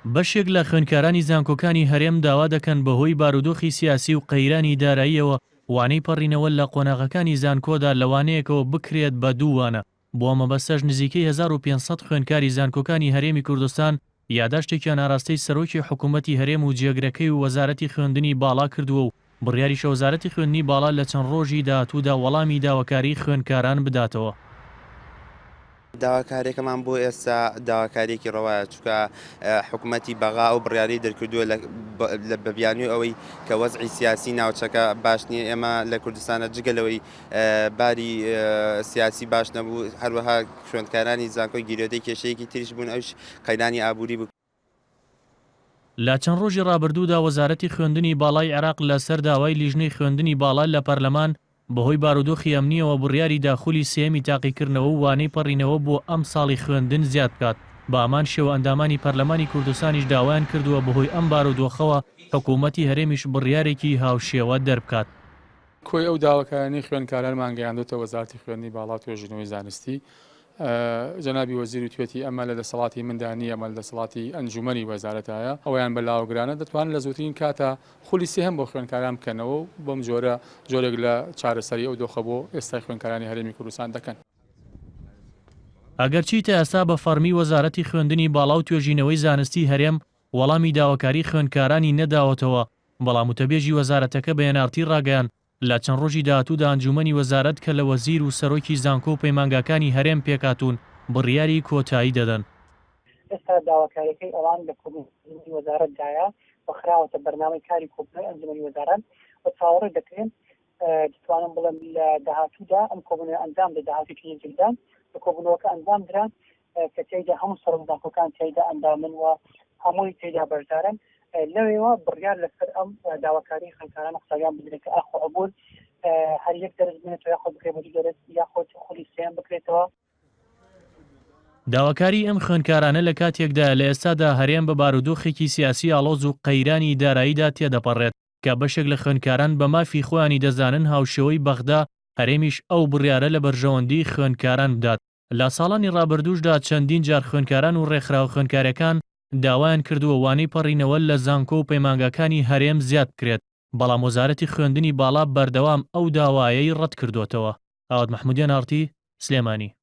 بەشێک لە خوێندکارانی زانکۆکانی هەرێم داوا دەکەن بەهۆی بارودۆخی سیاسی و قەیرانی داراییەوە وانەی پەڕینەوە لە قۆناغەکانی زانکۆدا لەوانەیەکەوە بکرێت بە دوووانە. بۆ ئەمە بەسەر نزیکەی 1500 خوێندکاری زانکۆکانی هەرێمی کوردستان یاداشتێکیان ئاراستەی سەرۆکی حکوومەتی هەرێم و جێگرەکەی و وەزارەتی خوێندنی باڵا کردووە و بڕیاریشە وەزارەتی خوێندنی باڵا لە چەند ڕۆژی داهاتوودا وەڵامی داواکاری خوێندکاران بداتەوە. داواکاریەکەمان بۆ ئێستا داواکاریێکی ڕەوایە، چونکە حکوومەتی بەغا و بڕیاری دەرکردووە لە بەبیانی ئەوەی کە وەزعی سیاسی ناوچەکە باش نییە. ئێمە لە کوردستانە جگەلەوەی باری سیاسی باش نەبوو، هەروەها خوێندکارانی زانکۆی گیرۆدەی کێشەیەکی تریش بوون، ئەوش قەیرانی ئابووری بوو. لە چەند ڕۆژی ڕابردوودا وەزارەتی خوێندنی باڵای عێراق لەسەر داوای لیژنەی خوێندنی باڵا لە پەرلەمان بەهۆی بارودۆخی ئەمنیەوە بڕیاری داخولی سێمی تاقیکردنەوە و وانەی پەڕینەوە بۆ ئەم ساڵی خوێندن زیاد بکات. بە ئامان شێوە ئەندامانی پەرلەمانی کوردستانیش داوایان کردووە بەهۆی ئەم بارودۆخەوە حکوومەتی هەرێمیش بڕیارێکی هاوشێوە دەربکات. کۆی ئەو داواکارانی خوێندکاران مانگەیاندوتە وەزارەتی خوێندنی باڵا و توێژینەوەی زانستی. جەنابی وەزیر و توێتی ئەمە لە دەسەڵاتی مندانی ئەمە لە دەسەڵاتی ئەنجومەنی وەزارەتایە، ئەویان بەلاوگرانە دەتوانن لە زووترین کاتە خولی سێهم بۆ خوێندکاران بکەنەوە و بۆم جۆرێک لە چارەسەری ئەو دۆخە بۆ ئێستای خوێندکارانی هەرێمی کوردستان دەکەن. ئەگەرچی تا ئێستا بە فەرمی وەزارەتی خوێندنی باڵا و توێژینەوەی زانستی هەرێم وەڵامی داواکاری خوێندکارانی نەداوەتەوە، بەڵام وتەبێژی وەزارەتەکە بە هێنارتی ڕاگەیان لە چەند ڕۆژی داهاتوودا ئەنجومەنی وەزارەت کە لە وەزیر و سەرۆکی زانکۆ و پەیمانگاکانی هەرێم پێکاتون بڕیاری کۆتایی دەدەن. ئێستا داواکاریەکەی ئەوان لە کۆمسیۆنی وەزارەتدایە بەخراوەتە بەرنامەی کاری کۆبنەوەی ئەنجومەنی وەزارەت و چاوەڕێ دەکرێن دەتوانم بڵێم لە داهاتوودا ئەم کۆبنەوەی ئەنجام دە داهاتووی جلدان لە کۆبنەوەکە ئەنجام دران کە تێیدا هەموو سەرۆکزانکۆکان تێیدا ئەندامن و هەمووی تێیدا بەشدارن. لەوێەوە بڕیار لەسەر ئەم داواکاری خوێندکاران قسەیان بدرێت کە ئاخۆ عبور هەر یەک دەرس بێنێتەوە یاخۆ بکرێت بە دوو دەرس یاخۆ خولی سێیان بکرێتەوە. داواکاری ئەم خوێندکارانە لە کاتێکدا لە ئێستادا هەرێم بە بارودۆخێکی سیاسی ئاڵۆز و قەیرانی داراییدا تێدەپەڕێت کە بەشێک لە خوێندکاران بە مافی خۆیانی دەزانن هاوشێوەی بەغدا هەرێمیش ئەو بڕیارە لە بەرژەوەندی خوێندکاران بدات. لە ساڵانی ڕابردووشدا چەندین جار خوێندکاران و ڕێکخراوە خوێندکارەکان داوایان کردووە وانەی پەڕینەوە لە زانکۆ و پەیمانگاکانی هەرێم زیاد بکرێت، بەڵام وەزارەتی خوێندنی باڵا بەردەوام ئەو داوایەی ڕەت کردوێتەوە. ئاوات محمودیان ئارتی، سلێمانی.